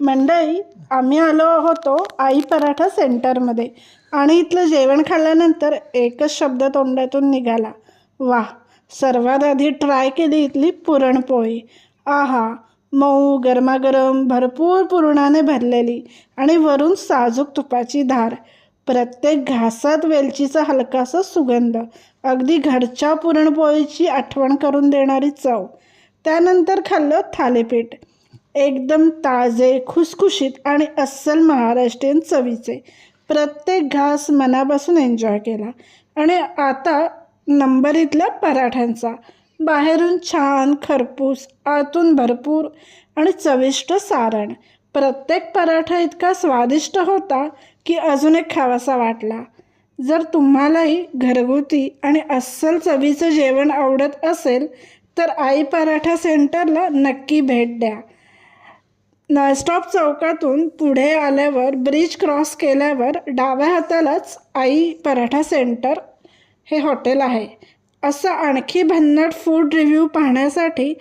मंडळी, आम्ही आलो होतो आई पराठा सेंटरमध्ये आणि इथलं जेवण खाल्ल्यानंतर एकच शब्द तोंडातून निघाला, वाह. सर्वात आधी ट्राय केली इथली पुरणपोळी. आहा, मऊ, गरमागरम, भरपूर पुरणाने भरलेली आणि वरून साजूक तुपाची धार. प्रत्येक घासात वेलचीचा हलकासा सुगंध. अगदी घरच्या पुरणपोळीची आठवण करून देणारी चव. त्यानंतर खाल्लं थालीपीठ. एकदम ताजे, खुसखुशीत आणि अस्सल महाराष्ट्रीयन चवीचे. प्रत्येक घास मनापासून एन्जॉय केला. आणि आता नंबर इथल्या पराठ्यांचा. बाहेरून छान खरपूस, आतून भरपूर आणि चविष्ट सारण. प्रत्येक पराठा इतका स्वादिष्ट होता की अजून एक खावासा वाटला. जर तुम्हालाही घरगुती आणि अस्सल चवीचं जेवण आवडत असेल तर आई पराठा सेंटरला नक्की भेट द्या. नळस्टॉप चौकातून पुढे आल्यावर ब्रिज क्रॉस केल्यावर डाव्या हातालाच आई पराठा सेंटर हे हॉटेल आहे. असं आणखी भन्नाट फूड रिव्ह्यू पाहण्यासाठी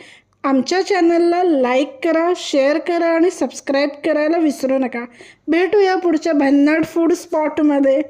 आमच्या चॅनलला लाईक करा, शेअर करा आणि सबस्क्राईब करायला विसरू नका. भेटूया पुढच्या भन्नाट फूड स्पॉटमध्ये.